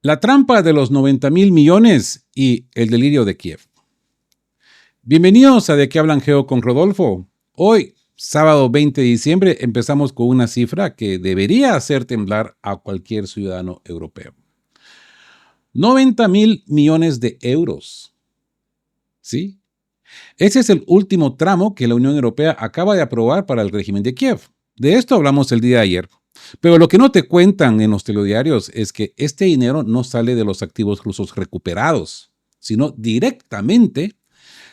La trampa de los 90.000 millones y el delirio de Kiev. Bienvenidos a De qué hablan Geo con Rodolfo. Hoy, sábado 20 de diciembre, empezamos con una cifra que debería hacer temblar a cualquier ciudadano europeo. 90.000 millones de euros. ¿Sí? Ese es el último tramo que la Unión Europea acaba de aprobar para el régimen de Kiev. De esto hablamos el día de ayer. Pero lo que no te cuentan en los telediarios es que este dinero no sale de los activos rusos recuperados, sino directamente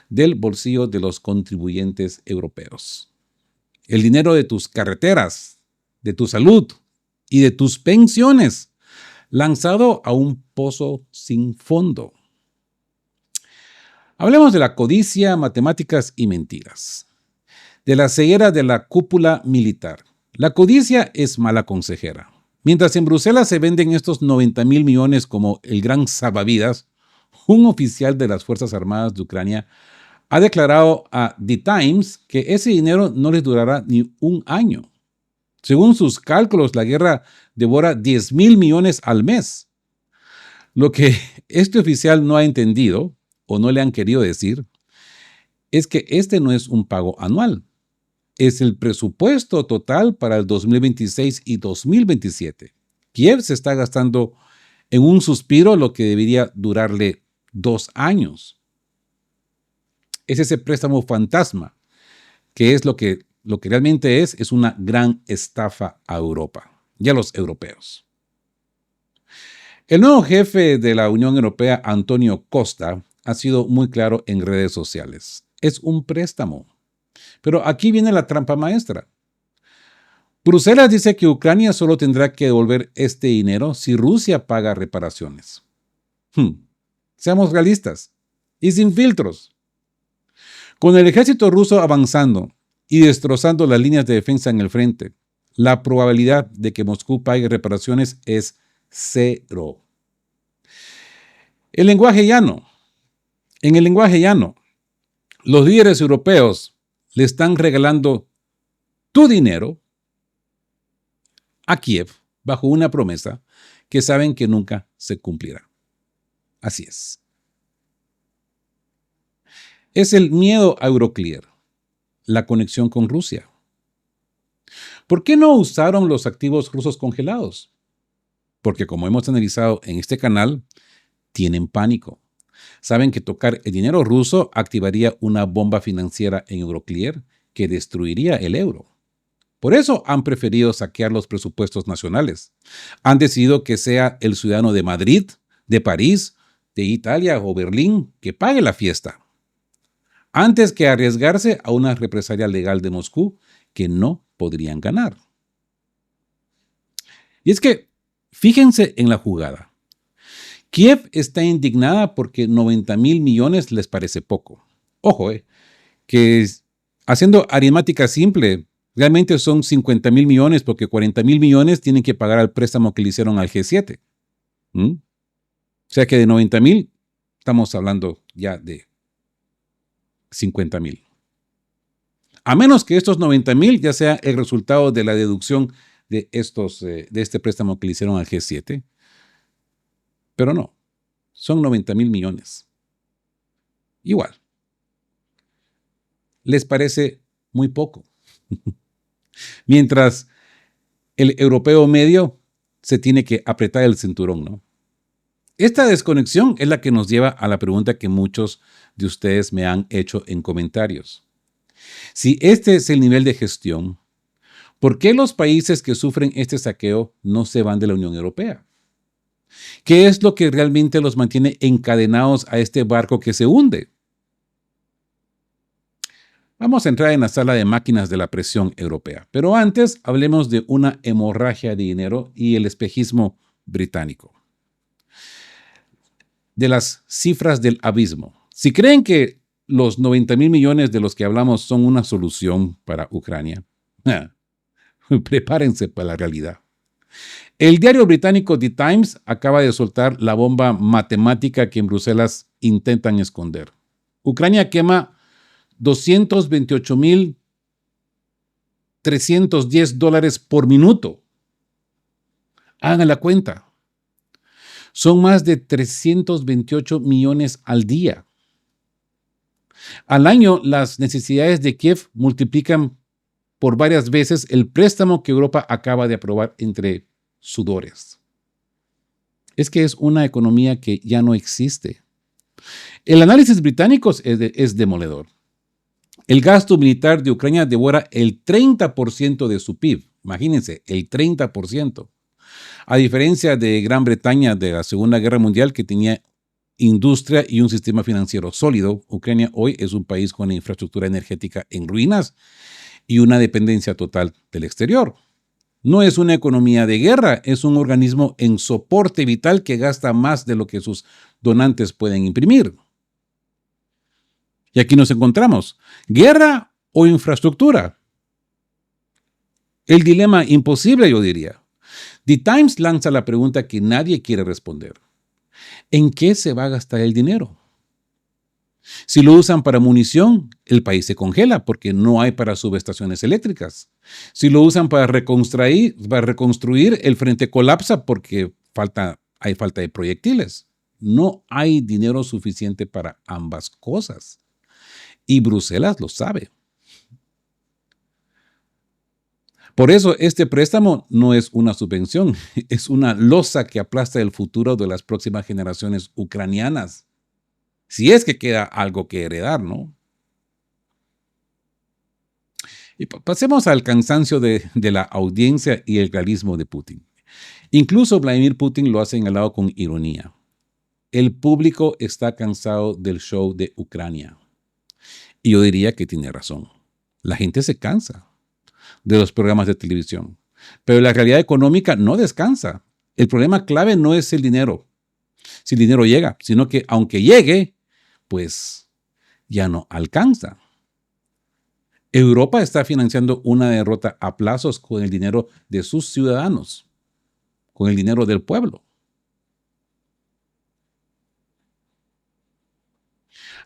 del bolsillo de los contribuyentes europeos. El dinero de tus carreteras, de tu salud y de tus pensiones, lanzado a un pozo sin fondo. Hablemos de la codicia, matemáticas y mentiras. De la ceguera de la cúpula militar. La codicia es mala consejera. Mientras en Bruselas se venden estos 90.000 millones como el gran salvavidas, un oficial de las Fuerzas Armadas de Ucrania ha declarado a The Times que ese dinero no les durará ni un año. Según sus cálculos, la guerra devora 10.000 millones al mes. Lo que este oficial no ha entendido, o no le han querido decir, es que este no es un pago anual. Es el presupuesto total para el 2026 y 2027. Kiev se está gastando en un suspiro lo que debería durarle 2 años. Es ese préstamo fantasma, que es lo que realmente es una gran estafa a Europa y a los europeos. El nuevo jefe de la Unión Europea, Antonio Costa, ha sido muy claro en redes sociales. Es un préstamo. Pero aquí viene la trampa maestra. Bruselas dice que Ucrania solo tendrá que devolver este dinero si Rusia paga reparaciones. Seamos realistas y sin filtros. Con el ejército ruso avanzando y destrozando las líneas de defensa en el frente, la probabilidad de que Moscú pague reparaciones es 0. En el lenguaje llano, los líderes europeos le están regalando tu dinero a Kiev bajo una promesa que saben que nunca se cumplirá. Así es. Es el miedo a Euroclear, la conexión con Rusia. ¿Por qué no usaron los activos rusos congelados? Porque como hemos analizado en este canal, tienen pánico. Saben que tocar el dinero ruso activaría una bomba financiera en Euroclear que destruiría el euro. Por eso han preferido saquear los presupuestos nacionales. Han decidido que sea el ciudadano de Madrid, de París, de Italia o Berlín que pague la fiesta, antes que arriesgarse a una represalia legal de Moscú que no podrían ganar. Y es que, fíjense en la jugada. Kiev está indignada porque 90.000 millones les parece poco. Ojo, que haciendo aritmética simple, realmente son 50.000 millones porque 40.000 millones tienen que pagar al préstamo que le hicieron al G7. O sea que de 90.000 estamos hablando ya de 50.000. A menos que estos 90.000 ya sea el resultado de la deducción de este préstamo que le hicieron al G7. Pero no, son 90.000 millones. Igual. Les parece muy poco. Mientras el europeo medio se tiene que apretar el cinturón, ¿no? Esta desconexión es la que nos lleva a la pregunta que muchos de ustedes me han hecho en comentarios. Si este es el nivel de gestión, ¿por qué los países que sufren este saqueo no se van de la Unión Europea? ¿Qué es lo que realmente los mantiene encadenados a este barco que se hunde? Vamos a entrar en la sala de máquinas de la presión europea, pero antes hablemos de una hemorragia de dinero y el espejismo británico. De las cifras del abismo. Si creen que los 90.000 millones de los que hablamos son una solución para Ucrania, prepárense para la realidad. El diario británico The Times acaba de soltar la bomba matemática que en Bruselas intentan esconder. Ucrania quema $228.310 por minuto. Hagan la cuenta. Son más de 328 millones al día. Al año, las necesidades de Kiev multiplican por varias veces el préstamo que Europa acaba de aprobar entre sudores. Es que es una economía que ya no existe. El análisis británico es demoledor. El gasto militar de Ucrania devora el 30% de su PIB. Imagínense, el 30%. A diferencia de Gran Bretaña de la Segunda Guerra Mundial, que tenía industria y un sistema financiero sólido, Ucrania hoy es un país con una infraestructura energética en ruinas y una dependencia total del exterior. No es una economía de guerra, es un organismo en soporte vital que gasta más de lo que sus donantes pueden imprimir. Y aquí nos encontramos, ¿guerra o infraestructura? El dilema imposible, yo diría. The Times lanza la pregunta que nadie quiere responder. ¿En qué se va a gastar el dinero? Si lo usan para munición, el país se congela porque no hay para subestaciones eléctricas. Si lo usan para reconstruir, el frente colapsa porque hay falta de proyectiles. No hay dinero suficiente para ambas cosas. Y Bruselas lo sabe. Por eso este préstamo no es una subvención, es una losa que aplasta el futuro de las próximas generaciones ucranianas. Si es que queda algo que heredar, ¿no? Y pasemos al cansancio de la audiencia y el realismo de Putin. Incluso Vladimir Putin lo ha señalado con ironía. El público está cansado del show de Ucrania. Y yo diría que tiene razón. La gente se cansa de los programas de televisión. Pero la realidad económica no descansa. El problema clave no es el dinero, si el dinero llega, sino que aunque llegue, pues ya no alcanza. Europa está financiando una derrota a plazos con el dinero de sus ciudadanos, con el dinero del pueblo.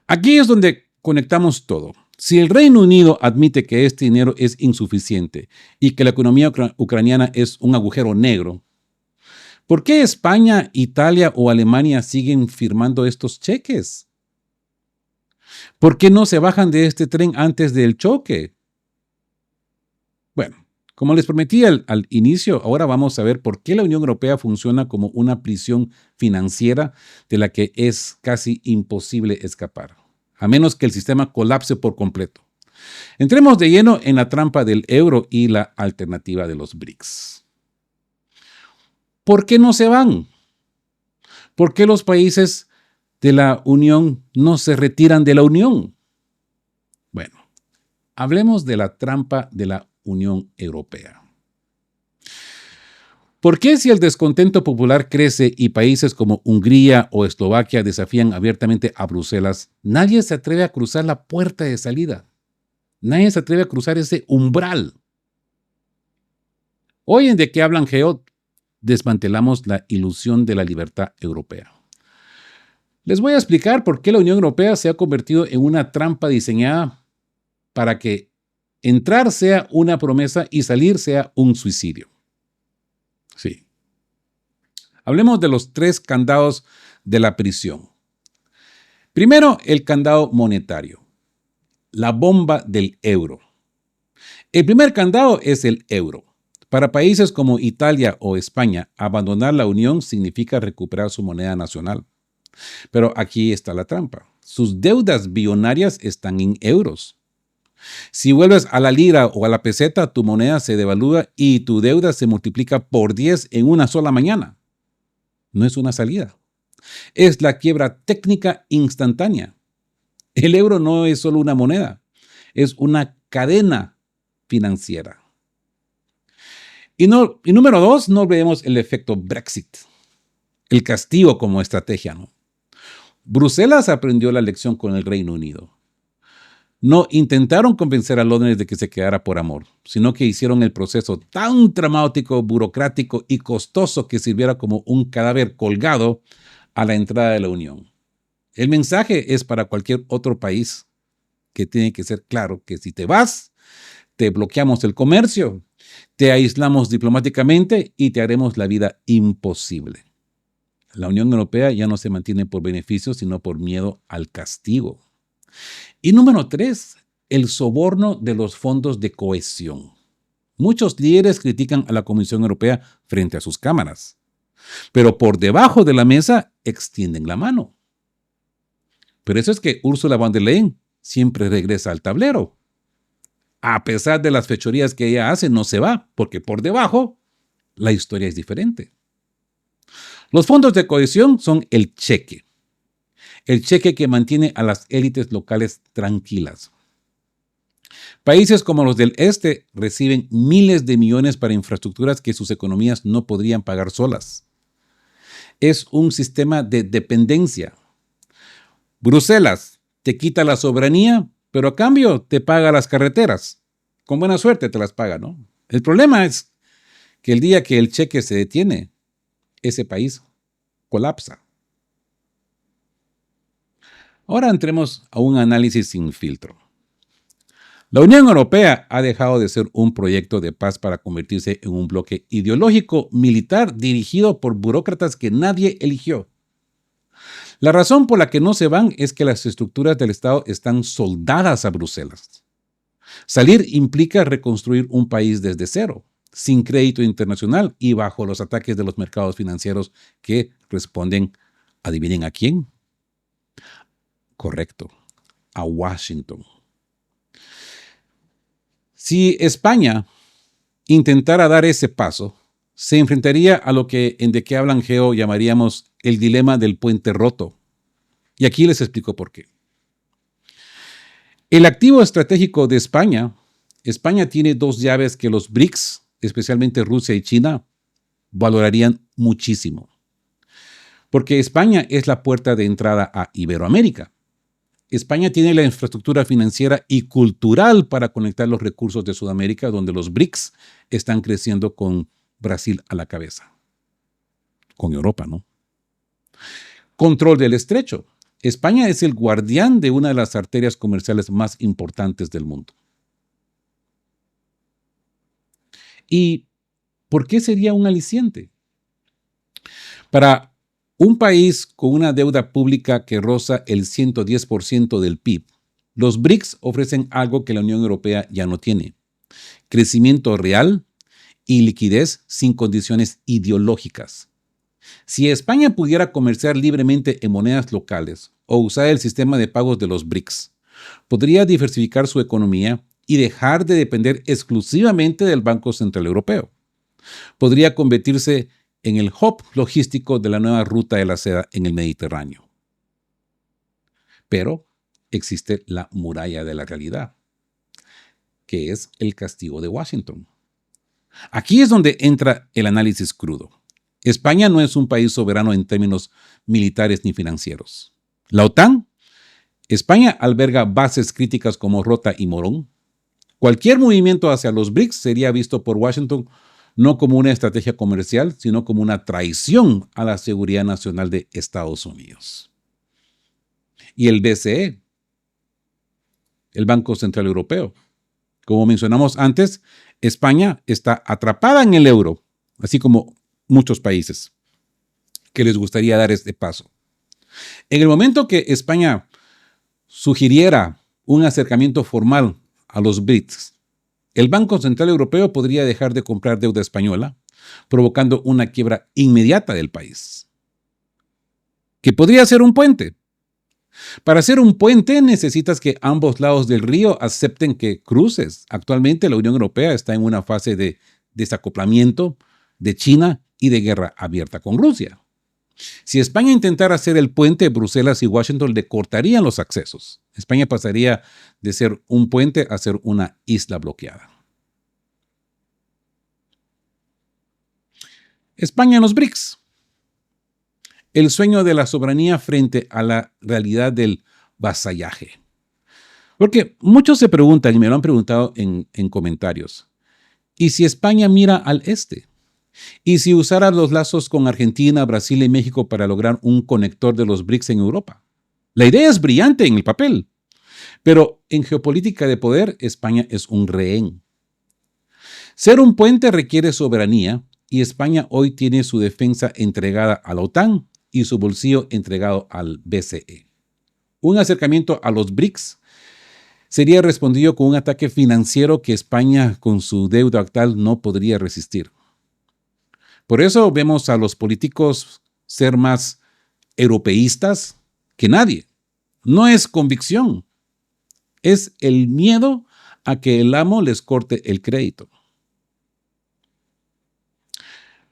Aquí es donde conectamos todo. Si el Reino Unido admite que este dinero es insuficiente y que la economía ucraniana es un agujero negro, ¿por qué España, Italia o Alemania siguen firmando estos cheques? ¿Por qué no se bajan de este tren antes del choque? Bueno, como les prometí al inicio, ahora vamos a ver por qué la Unión Europea funciona como una prisión financiera de la que es casi imposible escapar, a menos que el sistema colapse por completo. Entremos de lleno en la trampa del euro y la alternativa de los BRICS. ¿Por qué no se van? ¿Por qué los países de la Unión no se retiran de la Unión? Bueno, hablemos de la trampa de la Unión Europea. ¿Por qué si el descontento popular crece y países como Hungría o Eslovaquia desafían abiertamente a Bruselas, nadie se atreve a cruzar la puerta de salida? Nadie se atreve a cruzar ese umbral. Hoy en De qué hablan Geo, desmantelamos la ilusión de la libertad europea. Les voy a explicar por qué la Unión Europea se ha convertido en una trampa diseñada para que entrar sea una promesa y salir sea un suicidio. Sí. Hablemos de los 3 candados de la prisión. Primero, el candado monetario, la bomba del euro. El primer candado es el euro. Para países como Italia o España, abandonar la Unión significa recuperar su moneda nacional. Pero aquí está la trampa. Sus deudas billonarias están en euros. Si vuelves a la lira o a la peseta, tu moneda se devalúa y tu deuda se multiplica por 10 en una sola mañana. No es una salida. Es la quiebra técnica instantánea. El euro no es solo una moneda, es una cadena financiera. Y número 2, no olvidemos el efecto Brexit, el castigo como estrategia, ¿no? Bruselas aprendió la lección con el Reino Unido. No intentaron convencer a Londres de que se quedara por amor, sino que hicieron el proceso tan traumático, burocrático y costoso que sirviera como un cadáver colgado a la entrada de la Unión. El mensaje es para cualquier otro país que tiene que ser claro que si te vas, te bloqueamos el comercio, te aislamos diplomáticamente y te haremos la vida imposible. La Unión Europea ya no se mantiene por beneficios, sino por miedo al castigo. Y número 3, el soborno de los fondos de cohesión. Muchos líderes critican a la Comisión Europea frente a sus cámaras, pero por debajo de la mesa extienden la mano. Por eso es que Ursula von der Leyen siempre regresa al tablero. A pesar de las fechorías que ella hace, no se va, porque por debajo la historia es diferente. Los fondos de cohesión son el cheque que mantiene a las élites locales tranquilas. Países como los del este reciben miles de millones para infraestructuras que sus economías no podrían pagar solas. Es un sistema de dependencia. Bruselas te quita la soberanía, pero a cambio te paga las carreteras. Con buena suerte te las paga, ¿no? El problema es que el día que el cheque se detiene, ese país colapsa. Ahora entremos a un análisis sin filtro. La Unión Europea ha dejado de ser un proyecto de paz para convertirse en un bloque ideológico militar dirigido por burócratas que nadie eligió. La razón por la que no se van es que las estructuras del Estado están soldadas a Bruselas. Salir implica reconstruir un país desde cero, sin crédito internacional y bajo los ataques de los mercados financieros que responden, adivinen a quién. Correcto, a Washington. Si España intentara dar ese paso, se enfrentaría a lo que en De Qué Hablan Geo llamaríamos el dilema del puente roto. Y aquí les explico por qué. El activo estratégico de España tiene dos llaves que los BRICS, especialmente Rusia y China, valorarían muchísimo. Porque España es la puerta de entrada a Iberoamérica. España tiene la infraestructura financiera y cultural para conectar los recursos de Sudamérica, donde los BRICS están creciendo con Brasil a la cabeza. Con Europa, ¿no? Control del estrecho. España es el guardián de una de las arterias comerciales más importantes del mundo. ¿Y por qué sería un aliciente? Para un país con una deuda pública que roza el 110% del PIB, los BRICS ofrecen algo que la Unión Europea ya no tiene: crecimiento real y liquidez sin condiciones ideológicas. Si España pudiera comerciar libremente en monedas locales o usar el sistema de pagos de los BRICS, podría diversificar su economía y dejar de depender exclusivamente del Banco Central Europeo. Podría convertirse en el hub logístico de la nueva ruta de la seda en el Mediterráneo. Pero existe la muralla de la realidad, que es el castigo de Washington. Aquí es donde entra el análisis crudo. España no es un país soberano en términos militares ni financieros. La OTAN, España alberga bases críticas como Rota y Morón. Cualquier movimiento hacia los BRICS sería visto por Washington no como una estrategia comercial, sino como una traición a la seguridad nacional de Estados Unidos. Y el BCE, el Banco Central Europeo. Como mencionamos antes, España está atrapada en el euro, así como muchos países que les gustaría dar este paso. En el momento que España sugiriera un acercamiento formal a los BRICS, el Banco Central Europeo podría dejar de comprar deuda española, provocando una quiebra inmediata del país, que podría ser un puente. Para hacer un puente necesitas que ambos lados del río acepten que cruces. Actualmente la Unión Europea está en una fase de desacoplamiento de China y de guerra abierta con Rusia. Si España intentara hacer el puente, Bruselas y Washington le cortarían los accesos. España pasaría de ser un puente a ser una isla bloqueada. España en los BRICS. El sueño de la soberanía frente a la realidad del vasallaje. Porque muchos se preguntan, y me lo han preguntado en comentarios, ¿y si España mira al este? ¿Y si usara los lazos con Argentina, Brasil y México para lograr un conector de los BRICS en Europa? La idea es brillante en el papel, pero en geopolítica de poder, España es un rehén. Ser un puente requiere soberanía y España hoy tiene su defensa entregada a la OTAN y su bolsillo entregado al BCE. Un acercamiento a los BRICS sería respondido con un ataque financiero que España, con su deuda actual, no podría resistir. Por eso vemos a los políticos ser más europeístas que nadie. No es convicción, es el miedo a que el amo les corte el crédito.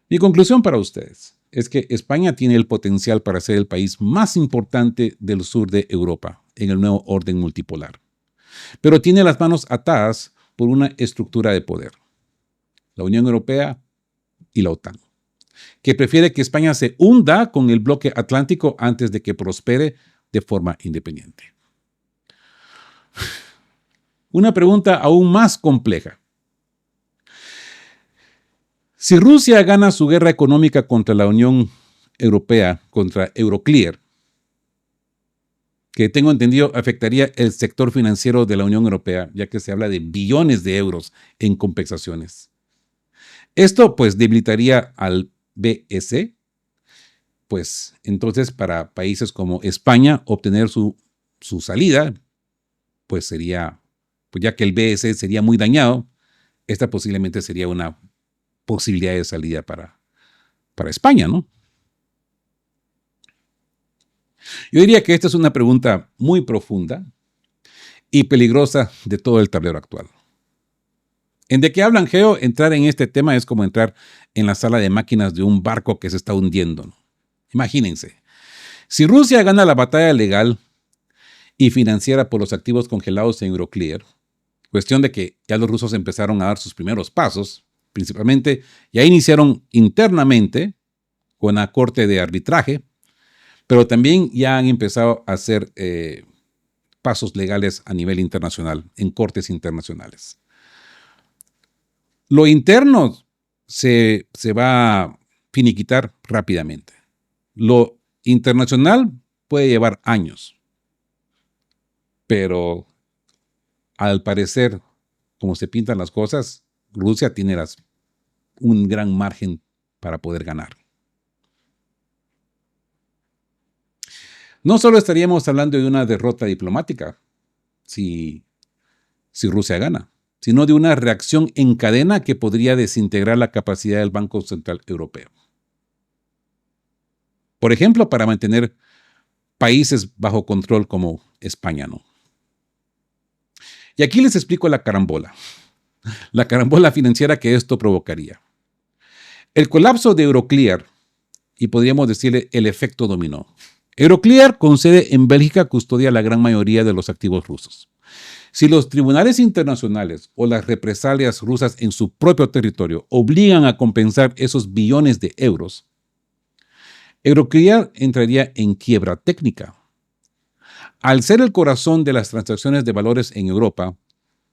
Mi conclusión para ustedes es que España tiene el potencial para ser el país más importante del sur de Europa en el nuevo orden multipolar, pero tiene las manos atadas por una estructura de poder, la Unión Europea y la OTAN, que prefiere que España se hunda con el bloque atlántico antes de que prospere de forma independiente. Una pregunta aún más compleja. Si Rusia gana su guerra económica contra la Unión Europea, contra Euroclear, que tengo entendido afectaría el sector financiero de la Unión Europea, ya que se habla de billones de euros en compensaciones. Esto pues debilitaría al BSE, pues entonces para países como España obtener su salida, pues sería, pues ya que el BSE sería muy dañado, esta posiblemente sería una posibilidad de salida para España, ¿no? Yo diría que esta es una pregunta muy profunda y peligrosa de todo el tablero actual. En De qué hablan, Geo, entrar en este tema es como entrar en la sala de máquinas de un barco que se está hundiendo, ¿no? Imagínense, si Rusia gana la batalla legal y financiera por los activos congelados en Euroclear, cuestión de que ya los rusos empezaron a dar sus primeros pasos, principalmente ya iniciaron internamente con la corte de arbitraje, pero también ya han empezado a hacer pasos legales a nivel internacional, en cortes internacionales. Lo interno se va a finiquitar rápidamente. Lo internacional puede llevar años, pero al parecer, como se pintan las cosas, Rusia tiene un gran margen para poder ganar. No solo estaríamos hablando de una derrota diplomática si Rusia gana, sino de una reacción en cadena que podría desintegrar la capacidad del Banco Central Europeo. Por ejemplo, para mantener países bajo control como España, ¿no? Y aquí les explico la carambola financiera que esto provocaría. El colapso de Euroclear, y podríamos decirle el efecto dominó. Euroclear, con sede en Bélgica, custodia la gran mayoría de los activos rusos. Si los tribunales internacionales o las represalias rusas en su propio territorio obligan a compensar esos billones de euros, Euroclear entraría en quiebra técnica. Al ser el corazón de las transacciones de valores en Europa,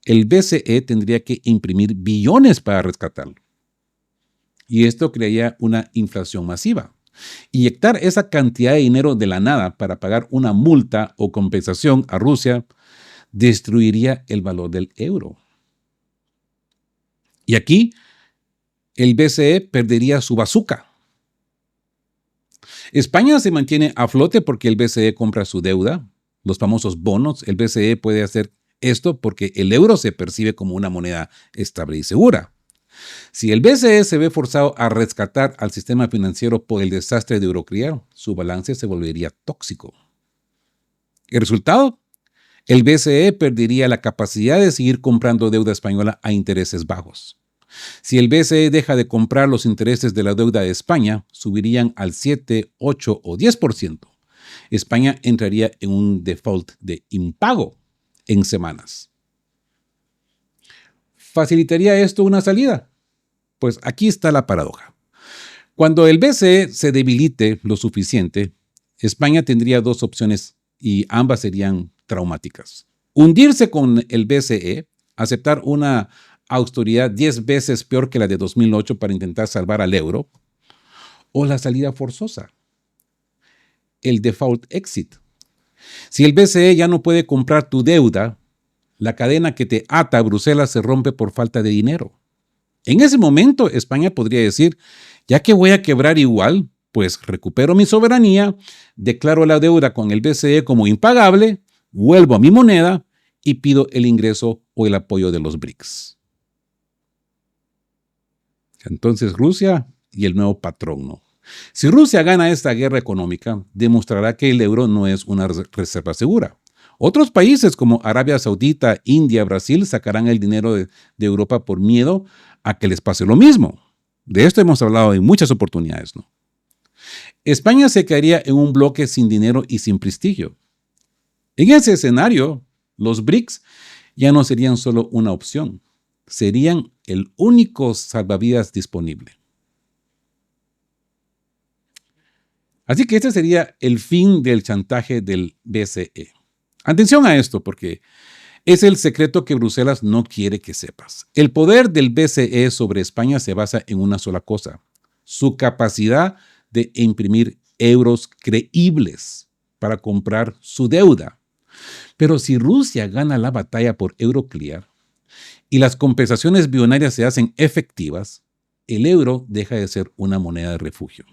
el BCE tendría que imprimir billones para rescatarlo. Y esto crearía una inflación masiva. Inyectar esa cantidad de dinero de la nada para pagar una multa o compensación a Rusia destruiría el valor del euro. Y aquí el BCE perdería su bazooka. España se mantiene a flote porque el BCE compra su deuda, los famosos bonos. El BCE puede hacer esto porque el euro se percibe como una moneda estable y segura. Si el BCE se ve forzado a rescatar al sistema financiero por el desastre de Euroclear, su balance se volvería tóxico. ¿El resultado? El BCE perdería la capacidad de seguir comprando deuda española a intereses bajos. Si el BCE deja de comprar, los intereses de la deuda de España subirían al 7, 8 o 10%. España entraría en un default de impago en semanas. ¿Facilitaría esto una salida? Pues aquí está la paradoja. Cuando el BCE se debilite lo suficiente, España tendría dos opciones y ambas serían traumáticas. Hundirse con el BCE, aceptar una austeridad 10 veces peor que la de 2008 para intentar salvar al euro, o la salida forzosa, el default exit. Si el BCE ya no puede comprar tu deuda, la cadena que te ata a Bruselas se rompe por falta de dinero. En ese momento, España podría decir, ya que voy a quebrar igual, Pues recupero mi soberanía, declaro la deuda con el BCE como impagable, vuelvo a mi moneda y pido el ingreso o el apoyo de los BRICS. Entonces Rusia y el nuevo patrón, ¿no? Si Rusia gana esta guerra económica, demostrará que el euro no es una reserva segura. Otros países como Arabia Saudita, India, Brasil sacarán el dinero de Europa por miedo a que les pase lo mismo. De esto hemos hablado en muchas oportunidades, ¿no? España se caería en un bloque sin dinero y sin prestigio. En ese escenario, los BRICS ya no serían solo una opción, serían el único salvavidas disponible. Así que este sería el fin del chantaje del BCE. Atención a esto, porque es el secreto que Bruselas no quiere que sepas. El poder del BCE sobre España se basa en una sola cosa: su capacidad de imprimir euros creíbles para comprar su deuda. Pero si Rusia gana la batalla por Euroclear y las compensaciones billonarias se hacen efectivas, el euro deja de ser una moneda de refugio.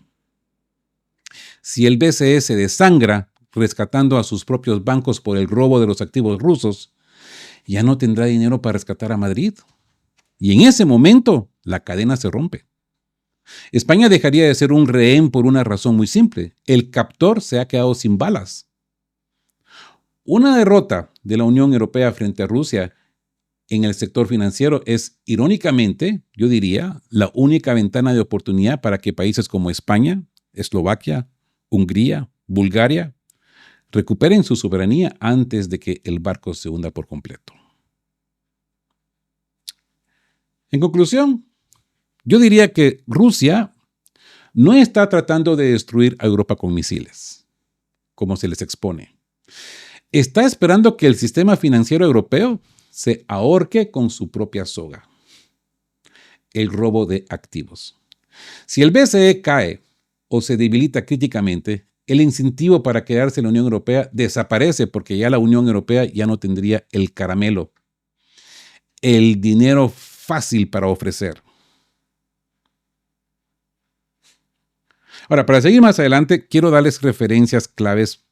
Si el BCE se desangra rescatando a sus propios bancos por el robo de los activos rusos, ya no tendrá dinero para rescatar a Madrid. Y en ese momento, la cadena se rompe. España dejaría de ser un rehén por una razón muy simple: el captor se ha quedado sin balas. Una derrota de la Unión Europea frente a Rusia en el sector financiero es, irónicamente, yo diría, la única ventana de oportunidad para que países como España, Eslovaquia, Hungría, Bulgaria recuperen su soberanía antes de que el barco se hunda por completo. En conclusión, yo diría que Rusia no está tratando de destruir a Europa con misiles, como se les expone. Está esperando que el sistema financiero europeo se ahorque con su propia soga: el robo de activos. Si el BCE cae o se debilita críticamente, el incentivo para quedarse en la Unión Europea desaparece, porque ya la Unión Europea ya no tendría el caramelo, el dinero fácil para ofrecer. Ahora, para seguir más adelante, quiero darles referencias claves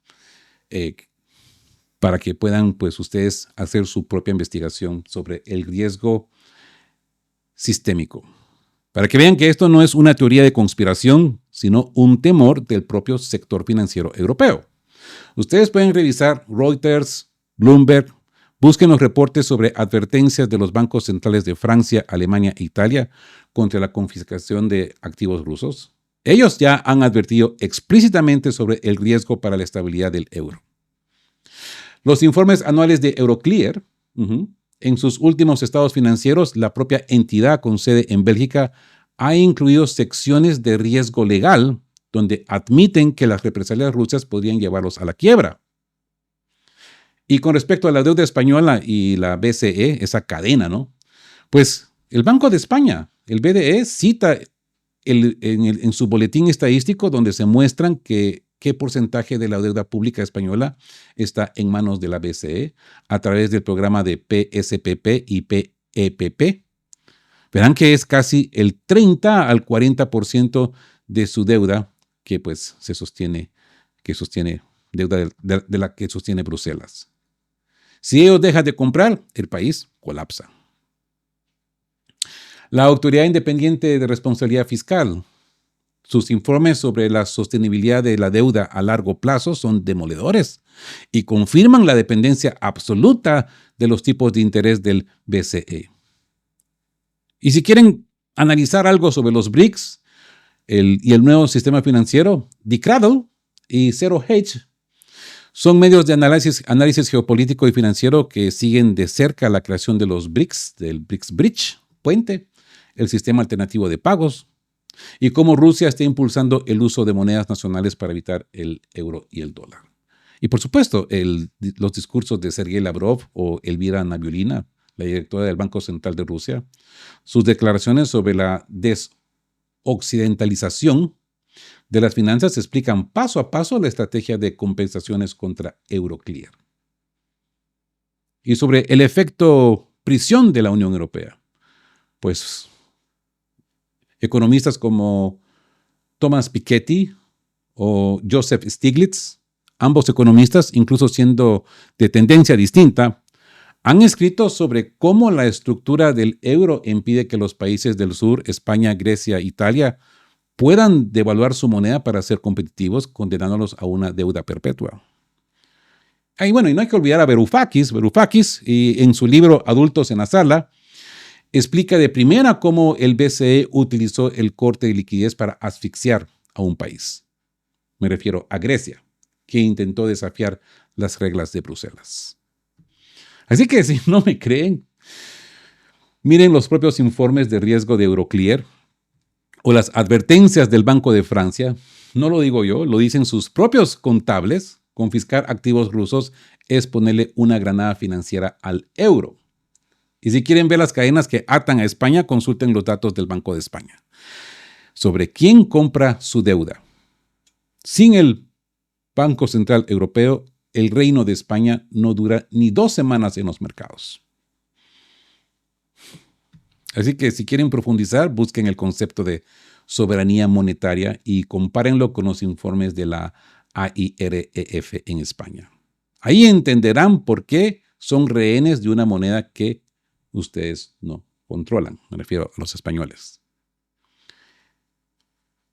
para que puedan, pues, ustedes hacer su propia investigación sobre el riesgo sistémico. Para que vean que esto no es una teoría de conspiración, sino un temor del propio sector financiero europeo. Ustedes pueden revisar Reuters, Bloomberg, busquen los reportes sobre advertencias de los bancos centrales de Francia, Alemania e Italia contra la confiscación de activos rusos. Ellos ya han advertido explícitamente sobre el riesgo para la estabilidad del euro. Los informes anuales de Euroclear, en sus últimos estados financieros, la propia entidad con sede en Bélgica ha incluido secciones de riesgo legal donde admiten que las represalias rusas podrían llevarlos a la quiebra. Y con respecto a la deuda española y la BCE, esa cadena, ¿no? Pues el Banco de España, el BDE, cita en su boletín estadístico donde se muestran qué porcentaje de la deuda pública española está en manos de la BCE a través del programa de PSPP y PEPP. Verán que es casi el 30 al 40% de su deuda que pues se sostiene, deuda de la que sostiene Bruselas. Si ellos dejan de comprar, el país colapsa. La Autoridad Independiente de Responsabilidad Fiscal, sus informes sobre la sostenibilidad de la deuda a largo plazo son demoledores y confirman la dependencia absoluta de los tipos de interés del BCE. Y si quieren analizar algo sobre los BRICS y el nuevo sistema financiero, The Cradle y Zero Hedge son medios de análisis geopolítico y financiero que siguen de cerca la creación de los BRICS, del BRICS Bridge, puente, el sistema alternativo de pagos, y cómo Rusia está impulsando el uso de monedas nacionales para evitar el euro y el dólar. Y por supuesto, los discursos de Sergei Lavrov o Elvira Nabiulina, la directora del Banco Central de Rusia, sus declaraciones sobre la desoccidentalización de las finanzas explican paso a paso la estrategia de compensaciones contra Euroclear. Y sobre el efecto prisión de la Unión Europea, pues economistas como Thomas Piketty o Joseph Stiglitz, ambos economistas, incluso siendo de tendencia distinta, han escrito sobre cómo la estructura del euro impide que los países del sur, España, Grecia, Italia, puedan devaluar su moneda para ser competitivos, condenándolos a una deuda perpetua. Y bueno, y no hay que olvidar a Varoufakis. Varoufakis, en su libro Adultos en la Sala, explica de primera cómo el BCE utilizó el corte de liquidez para asfixiar a un país. Me refiero a Grecia, que intentó desafiar las reglas de Bruselas. Así que si no me creen, miren los propios informes de riesgo de Euroclear o las advertencias del Banco de Francia. No lo digo yo, lo dicen sus propios contables. Confiscar activos rusos es ponerle una granada financiera al euro. Y si quieren ver las cadenas que atan a España, consulten los datos del Banco de España sobre quién compra su deuda. Sin el Banco Central Europeo, el Reino de España no dura ni 2 semanas en los mercados. Así que si quieren profundizar, busquen el concepto de soberanía monetaria y compárenlo con los informes de la AIREF en España. Ahí entenderán por qué son rehenes de una moneda que ustedes no controlan. Me refiero a los españoles.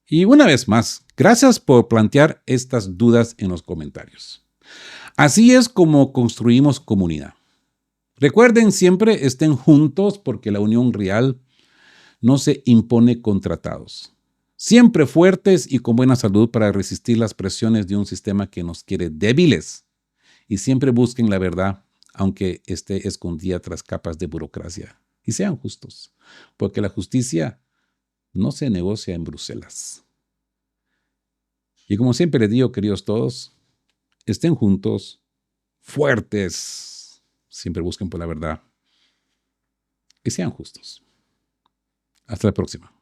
Y una vez más, gracias por plantear estas dudas en los comentarios. Así es como construimos comunidad. Recuerden siempre, estén juntos porque la unión real no se impone con tratados. Siempre fuertes y con buena salud para resistir las presiones de un sistema que nos quiere débiles. Y siempre busquen la verdad, aunque esté escondida tras capas de burocracia. Y sean justos, porque la justicia no se negocia en Bruselas. Y como siempre les digo, queridos todos, estén juntos, fuertes, siempre busquen por la verdad y sean justos. Hasta la próxima.